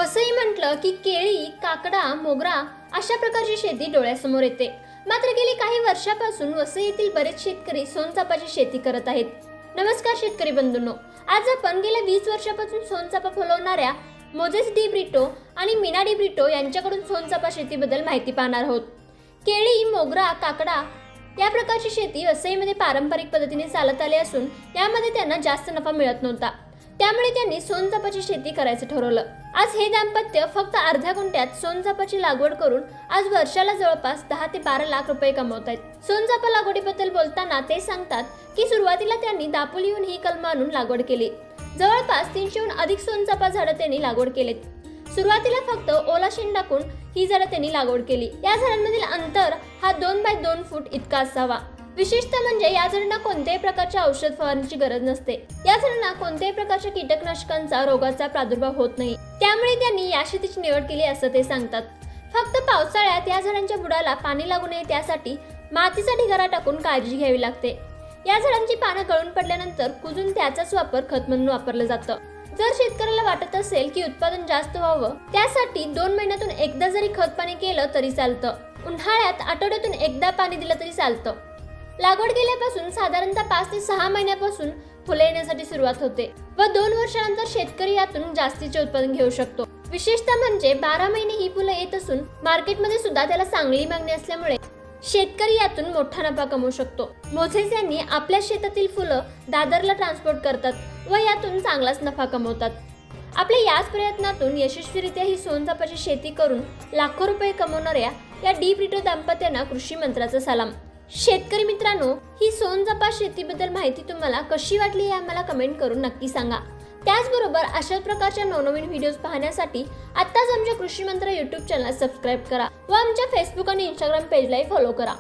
असंही म्हटलं की केळी, काकडा, मोगरा अशा प्रकारची शेती डोळ्यासमोर येते. मात्र गेली काही वर्षापासून वसई येथील बरेच शेतकरी सोनचाफ्याची शेती करत आहेत. नमस्कार शेतकरी बंधूंनो, आज आपण गेल्या 20 वर्षापासून सोनचाफा फुलवणाऱ्या मोझेस डी ब्रिटो आणि मीना डी ब्रिटो यांच्याकडून सोनचाफा शेतीबद्दल माहिती पाहणार आहोत. केळी, मोगरा, काकडा या प्रकारची शेती वसईमध्ये पारंपरिक पद्धतीने चालत आली असून यामध्ये त्यांना जास्त नफा मिळत नव्हता. त्यामुळे त्यांनी सोनचाफ्याची शेती करायचं ठरवलं. आज हे दाम्पत्य फक्त अर्ध्या गुंठ्यात सोनचाफ्याची लागवड करून आज वर्षाला जवळपास 10 ते 12 लाख रुपये कमवत आहेत. सोनचाफा लागवडीबद्दल बोलताना ते सांगतात की सुरुवातीला त्यांनी दापोलीहून ही कलम आणून लागवड केली. जवळपास 300हून अधिक सोनचाफा झाडं त्यांनी लागवड केलीत. सुरुवातीला फक्त ओला शेण टाकून ही झाडं त्यांनी लागवड केली. या झाडांमधील अंतर हा 2 बाय 2 फूट इतका असावा. विशेषतः म्हणजे या झाडांना कोणत्याही प्रकारच्या औषध फवारण्याची गरज नसते. या झाडांना कोणत्याही प्रकारच्या कीटकनाशकांचा रोगाचा प्रादुर्भाव होत नाही. त्यामुळे त्यांनी या शेतीची निवड केली असं ते सांगतात. फक्त पावसाळ्यात या झाडांच्या बुडाला पाणी लागू नये त्यासाठी मातीचा ढिगारा टाकून काळजी घ्यावी लागते. या झाडांची पानं गळून पडल्यानंतर कुजून त्याचाच वापर खत म्हणून वापरलं जातं. जर शेतकऱ्याला वाटत असेल की उत्पादन जास्त व्हावं त्यासाठी 2 महिन्यातून एकदा जरी खत पाणी केलं तरी चालतं. उन्हाळ्यात आठवड्यातून एकदा पाणी दिलं तरी चालतं. लागवड केल्यापासून साधारणतः 5 ते 6 महिन्यापासून फुले येण्यासाठी सुरुवात होते व 2 वर्षानंतर शेतकरी यातून जास्तीचे उत्पादन घेऊ शकतो. विशेषतः म्हणजे 12 महिने ही फुलं येत असून मार्केटमध्ये सुद्धा त्याला चांगली मागणी असल्यामुळे शेतकरी यातून मोठा नफा कमवू शकतो. मोझेस यांनी आपल्या शेतातील फुलं दादरला ट्रान्सपोर्ट करतात व यातून चांगलाच नफा कमवतात. आपल्या याच प्रयत्नातून यशस्वीरित्या ही सोनचाफ्याची शेती करून लाखो रुपये कमवणाऱ्या या डी ब्रिटो दाम्पत्यांना कृषी मंत्र्याचा सलाम. शेतकरी मित्रांनो, ही सोनचाफा शेतीबद्दल माहिती तुम्हाला कशी वाटली हे आम्हाला कमेंट करून नक्की सांगा. त्याचबरोबर अशाच प्रकारच्या नवनवीन व्हिडिओज पाहण्यासाठी आत्ताच आमच्या कृषी मंत्र YouTube चॅनल सबस्क्राईब करा व आमच्या फेसबुक आणि इंस्टाग्राम पेजलाही फॉलो करा.